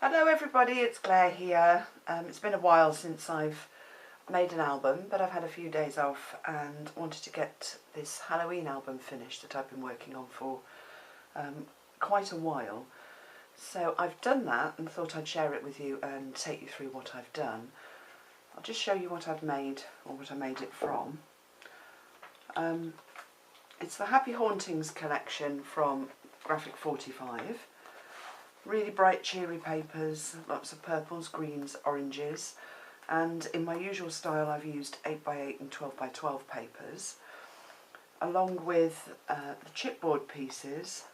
Hello everybody, it's Claire here. It's been a while since I've made an album, but I've had a few days off and wanted to get this Halloween album finished that I've been working on for quite a while. So I've done that and thought I'd share it with you and take you through what I've done. I'll just show you what I've made, or what I made it from. It's the Happy Hauntings collection from Graphic 45. Really bright cheery papers, lots of purples, greens, oranges, and in my usual style I've used 8x8 and 12x12 papers, along with the chipboard pieces,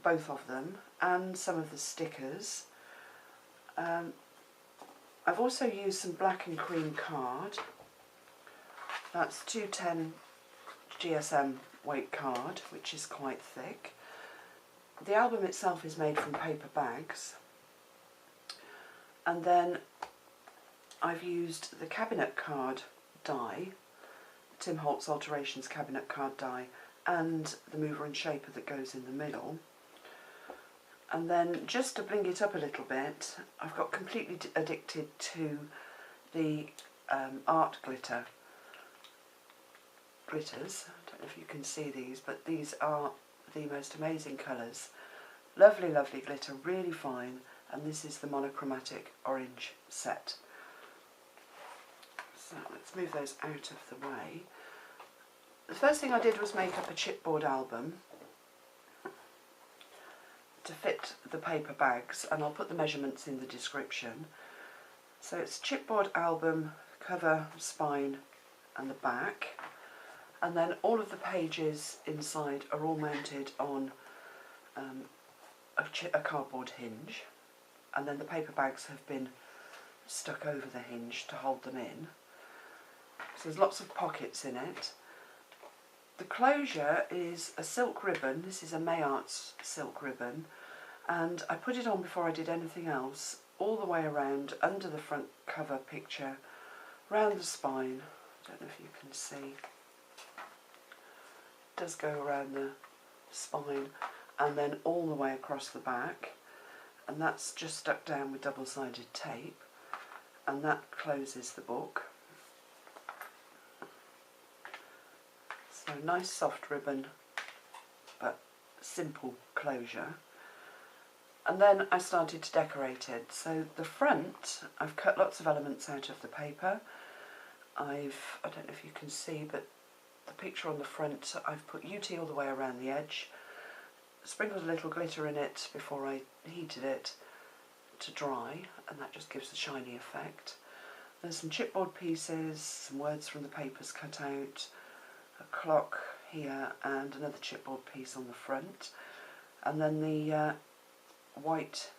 both of them, and some of the stickers. I've also used some black and cream card. That's 210 GSM weight card, which is quite thick. The album itself is made from paper bags, and then I've used the cabinet card die, Tim Holtz Alterations cabinet card die, and the mover and shaper that goes in the middle. And then just to bling it up a little bit, I've got completely addicted to the art glitters. I don't know if you can see these, but these are the most amazing colours. Lovely, lovely glitter, really fine, and this is the monochromatic orange set. So let's move those out of the way. The first thing I did was make up a chipboard album to fit the paper bags, and I'll put the measurements in the description. So it's chipboard album, cover, spine and the back. And then all of the pages inside are all mounted on a cardboard hinge, and then the paper bags have been stuck over the hinge to hold them in. So there's lots of pockets in it. The closure is a silk ribbon. This is a May Arts silk ribbon, and I put it on before I did anything else, all the way around, under the front cover picture, round the spine. I don't know if you can see. Does go around the spine and then all the way across the back, and that's just stuck down with double-sided tape, and that closes the book. So nice soft ribbon but simple closure. And then I started to decorate it. So the front, I've cut lots of elements out of the paper. I don't know if you can see, but the picture on the front, I've put UT all the way around the edge, sprinkled a little glitter in it before I heated it to dry, and that just gives a shiny effect. There's some chipboard pieces, some words from the papers cut out, a clock here, and another chipboard piece on the front. And then the white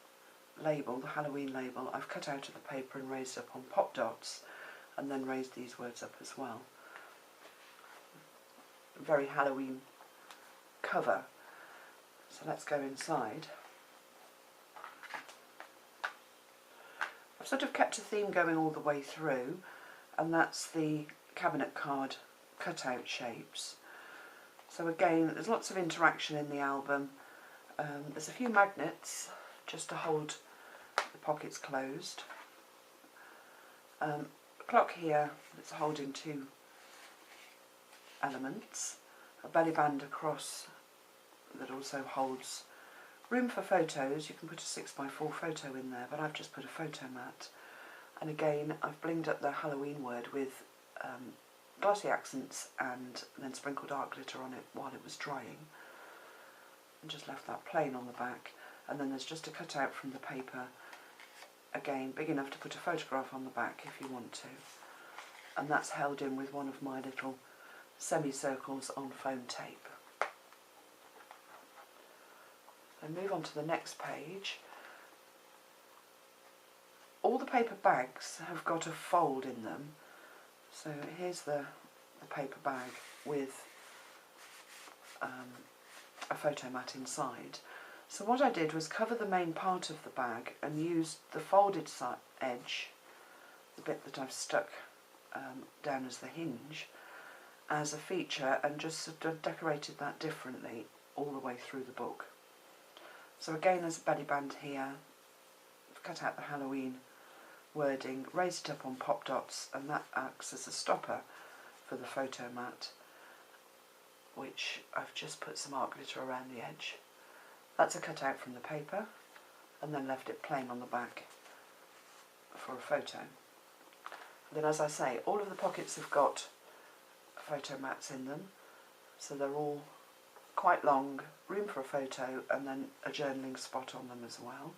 label, the Halloween label, I've cut out of the paper and raised up on pop dots, and then raised these words up as well. Very Halloween cover. So let's go inside. I've sort of kept a theme going all the way through, and that's the cabinet card cutout shapes. So again, there's lots of interaction in the album. There's a few magnets just to hold the pockets closed. A clock here that's holding two elements, a belly band across that also holds room for photos. You can put a 6x4 photo in there, but I've just put a photo mat. And again, I've blinged up the Halloween word with glossy accents and then sprinkled art glitter on it while it was drying, and just left that plain on the back. And then there's just a cutout from the paper, again big enough to put a photograph on the back if you want to, and that's held in with one of my little semicircles on foam tape. Then move on to the next page. All the paper bags have got a fold in them. So here's the paper bag with a photo mat inside. So what I did was cover the main part of the bag and used the folded edge, the bit that I've stuck down as the hinge, as a feature, and just sort of decorated that differently all the way through the book. So again, there's a belly band here, cut out the Halloween wording, raised it up on pop dots, and that acts as a stopper for the photo mat, which I've just put some art glitter around the edge. That's a cutout from the paper, and then left it plain on the back for a photo. Then, as I say, all of the pockets have got photo mats in them, so they're all quite long, room for a photo, and then a journaling spot on them as well.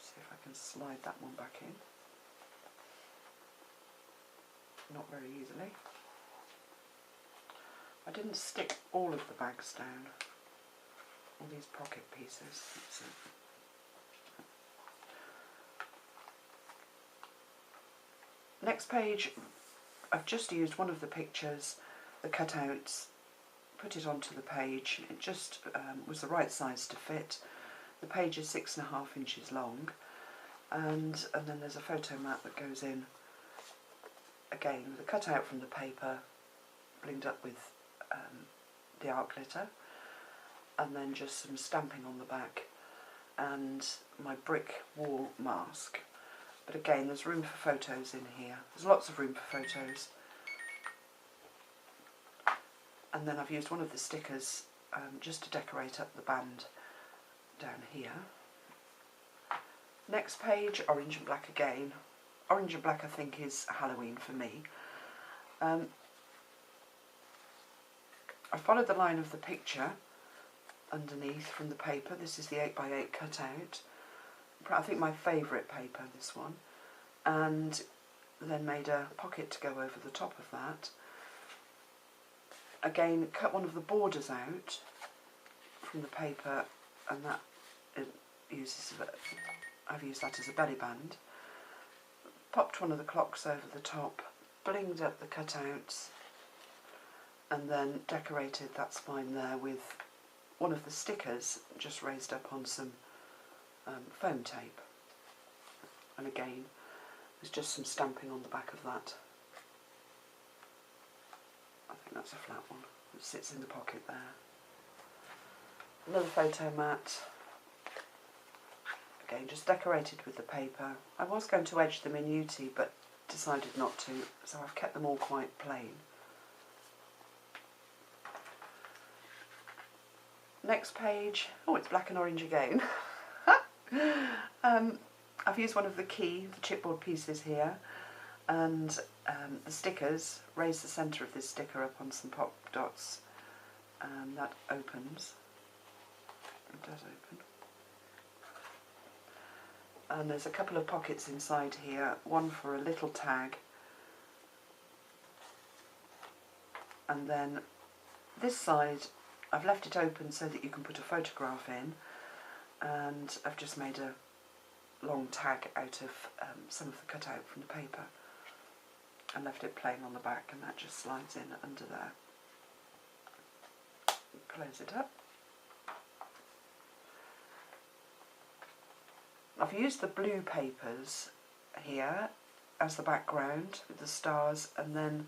See if I can slide that one back in. Not very easily. I didn't stick all of the bags down, all these pocket pieces. Next page, I've just used one of the pictures, the cutouts, put it onto the page. It just was the right size to fit. The page is 6.5 inches long, and then there's a photo mat that goes in, again with a cutout from the paper, blinged up with the art glitter, and then just some stamping on the back, and my brick wall mask. But again, there's room for photos in here. There's lots of room for photos. And then I've used one of the stickers just to decorate up the band down here. Next page, orange and black again. Orange and black I think is Halloween for me. I followed the line of the picture underneath from the paper. This is the 8x8 cutout. I think my favourite paper, this one. And then made a pocket to go over the top of that. Again, cut one of the borders out from the paper, and that I've used that as a belly band. Popped one of the clocks over the top, blinged up the cutouts, and then decorated that spine there with one of the stickers just raised up on some foam tape. And again, there's just some stamping on the back of that. I think that's a flat one. It sits in the pocket there. Another photo mat. Again, just decorated with the paper. I was going to edge them in Uti, but decided not to, so I've kept them all quite plain. Next page. Oh, it's black and orange again. I've used one of the chipboard pieces here, and the stickers, raised the centre of this sticker up on some pop dots, and that opens. It does open. And there's a couple of pockets inside here, one for a little tag, and then this side I've left it open so that you can put a photograph in, and I've just made a long tag out of some of the cutout from the paper and left it plain on the back, and that just slides in under there. Close it up. I've used the blue papers here as the background with the stars, and then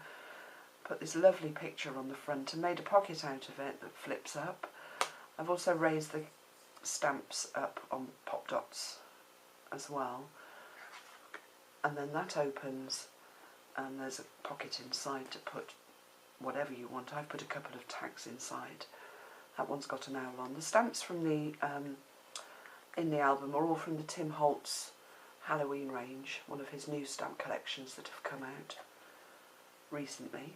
put this lovely picture on the front and made a pocket out of it that flips up. I've also raised the stamps up on pop dots as well, and then that opens and there's a pocket inside to put whatever you want. I've put a couple of tags inside. That one's got an owl on. The stamps from the in the album are all from the Tim Holtz Halloween range, one of his new stamp collections that have come out recently.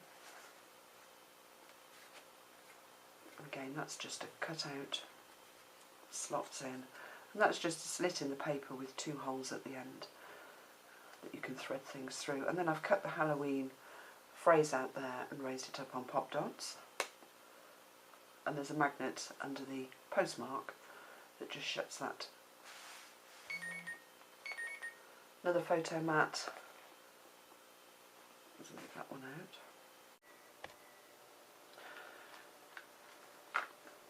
Again, that's just a cutout, slots in, and that's just a slit in the paper with 2 holes at the end that you can thread things through. And then I've cut the Halloween phrase out there and raised it up on pop dots. And there's a magnet under the postmark that just shuts that. Another photo mat. Let's leave that one out.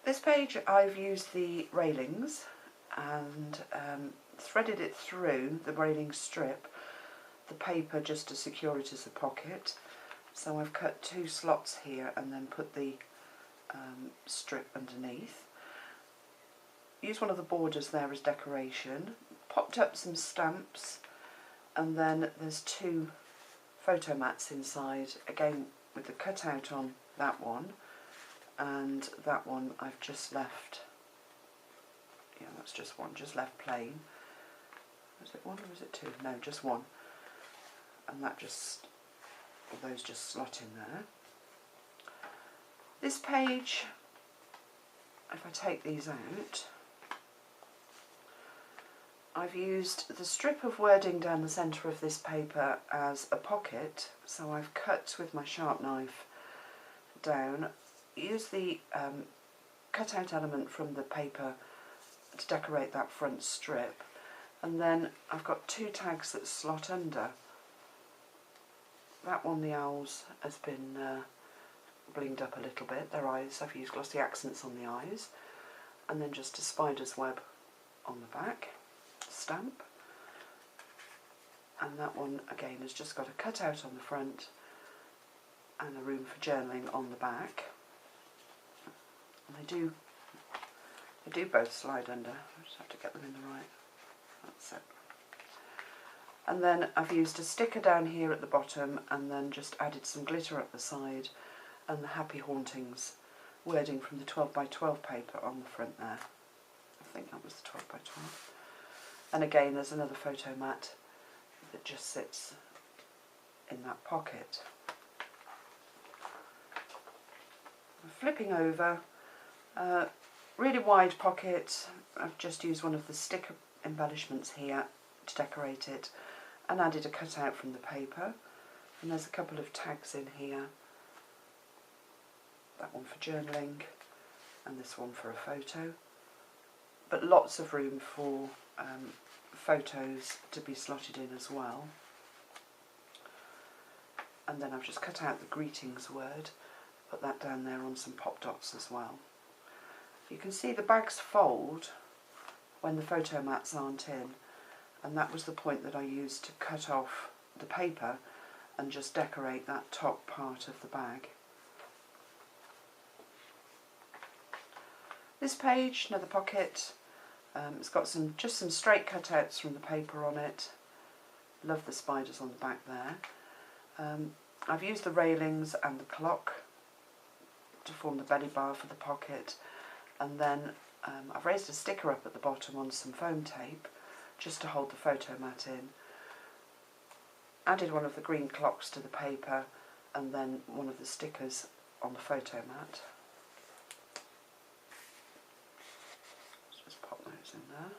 This page I've used the railings and threaded it through the railing strip, the paper just to secure it as a pocket. So I've cut 2 slots here and then put the strip underneath. Use one of the borders there as decoration. popped up some stamps, and then there's 2 photo mats inside, again with the cutout on that one, and that one I've just left, yeah, that's just one, just left plain. Was it 1 or was it 2? No, just 1. And that just, those just slot in there. This page, if I take these out, I've used the strip of wording down the centre of this paper as a pocket, so I've cut with my sharp knife down, use the cutout element from the paper to decorate that front strip, and then I've got 2 tags that slot under. That one, the owls, has been blinged up a little bit, their eyes, I've used glossy accents on the eyes, and then just a spider's web on the back stamp, and that one again has just got a cutout on the front and a room for journaling on the back, and they do both slide under. I just have to get them in the right, that's it. And then I've used a sticker down here at the bottom, and then just added some glitter up the side and the Happy Hauntings wording from the 12x12 paper on the front there. I think that was the 12x12. And again, there's another photo mat that just sits in that pocket. Flipping over, really wide pocket. I've just used one of the sticker embellishments here to decorate it, and added a cutout from the paper. And there's a couple of tags in here. That one for journaling, and this one for a photo. But lots of room for photos to be slotted in as well. And then I've just cut out the greetings word, put that down there on some pop dots as well. You can see the bags fold when the photo mats aren't in, and that was the point that I used to cut off the paper and just decorate that top part of the bag. This page, another pocket. It's got just some straight cutouts from the paper on it. Love the spiders on the back there. I've used the railings and the clock to form the belly bar for the pocket, and then I've raised a sticker up at the bottom on some foam tape just to hold the photo mat in. Added one of the green clocks to the paper, and then one of the stickers on the photo mat. In there.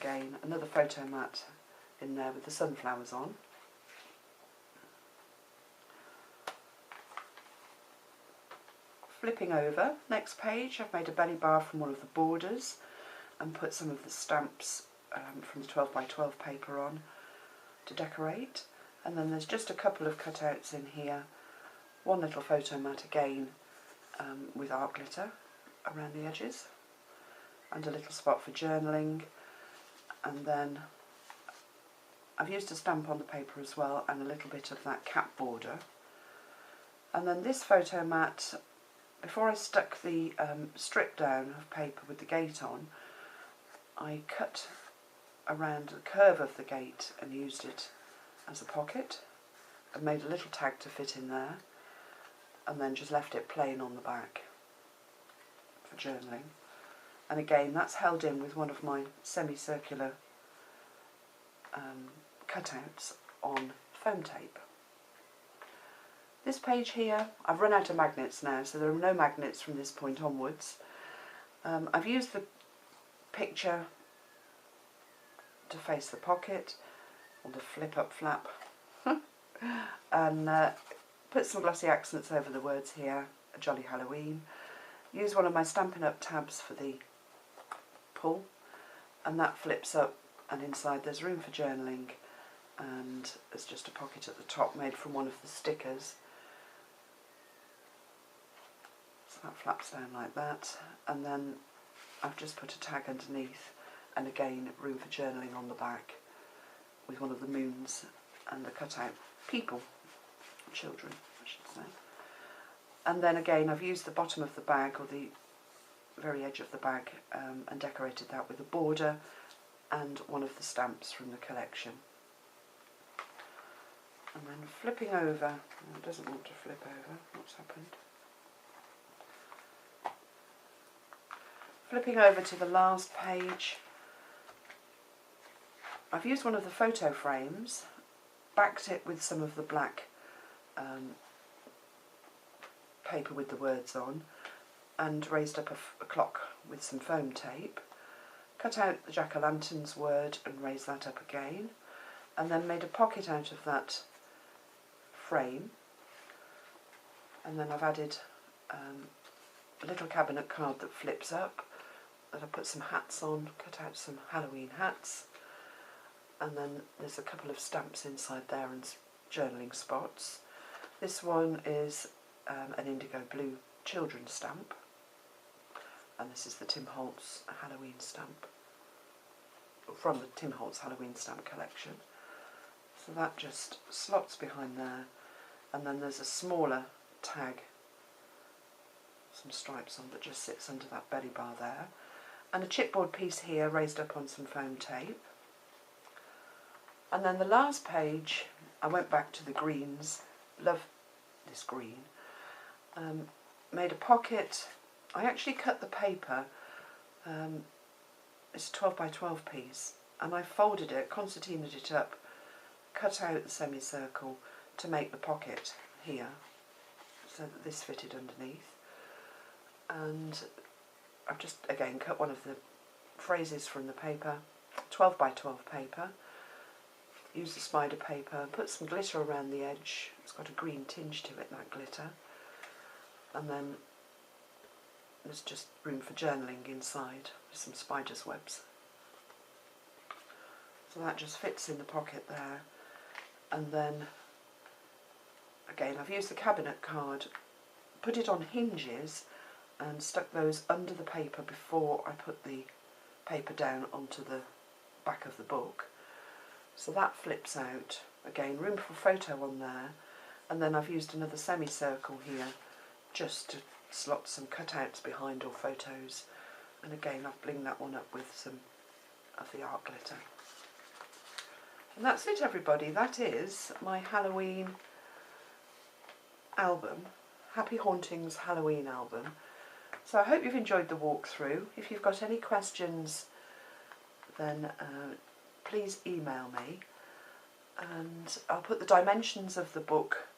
Again, another photo mat in there with the sunflowers on. Flipping over, next page, I've made a belly bar from one of the borders and put some of the stamps from the 12x12 paper on to decorate. And then there's just a couple of cutouts in here. One little photo mat again with art glitter around the edges, and a little spot for journaling, and then I've used a stamp on the paper as well, and a little bit of that cap border. And then this photo mat, before I stuck the strip down of paper with the gate on, I cut around the curve of the gate and used it as a pocket, and made a little tag to fit in there, and then just left it plain on the back for journaling. And again, that's held in with one of my semicircular cutouts on foam tape. This page here, I've run out of magnets now, so there are no magnets from this point onwards. I've used the picture to face the pocket, or the flip up flap, and put some glossy accents over the words here, a jolly Halloween. Use one of my Stampin' Up tabs for the pull, and that flips up, and inside there's room for journaling, and there's just a pocket at the top made from one of the stickers. So that flaps down like that, and then I've just put a tag underneath, and again room for journaling on the back with one of the moons and the cutout people, children I should say. And then again I've used the bottom of the bag, or the very edge of the bag, and decorated that with a border and one of the stamps from the collection. And then flipping over, oh, it doesn't want to flip over, what's happened? Flipping over to the last page, I've used one of the photo frames, backed it with some of the black paper with the words on, and raised up a clock with some foam tape, cut out the jack-o'-lantern's word and raised that up again, and then made a pocket out of that frame, and then I've added a little cabinet card that flips up, that I put some hats on, cut out some Halloween hats, and then there's a couple of stamps inside there and journaling spots. This one is an indigo blue children's stamp, and this is the Tim Holtz Halloween stamp, from the Tim Holtz Halloween stamp collection. So that just slots behind there, and then there's a smaller tag, some stripes on, that just sits under that belly bar there, and a chipboard piece here raised up on some foam tape. And then the last page, I went back to the greens, love this green, made a pocket. I actually cut the paper, it's a 12 by 12 piece, and I folded it, concertinaed it up, cut out the semicircle to make the pocket here, so that this fitted underneath. And I've just again cut one of the phrases from the paper, 12 by 12 paper, used the spider paper, put some glitter around the edge, it's got a green tinge to it, that glitter, and then there's just room for journaling inside with some spider's webs. So that just fits in the pocket there. And then again I've used the cabinet card, put it on hinges and stuck those under the paper before I put the paper down onto the back of the book. So that flips out, again room for photo on there, and then I've used another semicircle here just to slot some cutouts behind or photos, and again I've blinged that one up with some of the art glitter. And that's it, everybody. That is my Halloween album, Happy Hauntings Halloween album. So I hope you've enjoyed the walkthrough. If you've got any questions, then please email me, and I'll put the dimensions of the book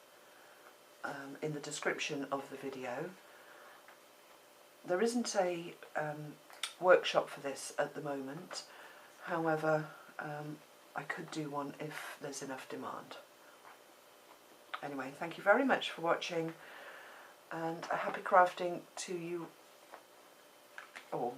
in the description of the video. There isn't a workshop for this at the moment, however I could do one if there's enough demand. Anyway, thank you very much for watching, and a happy crafting to you all.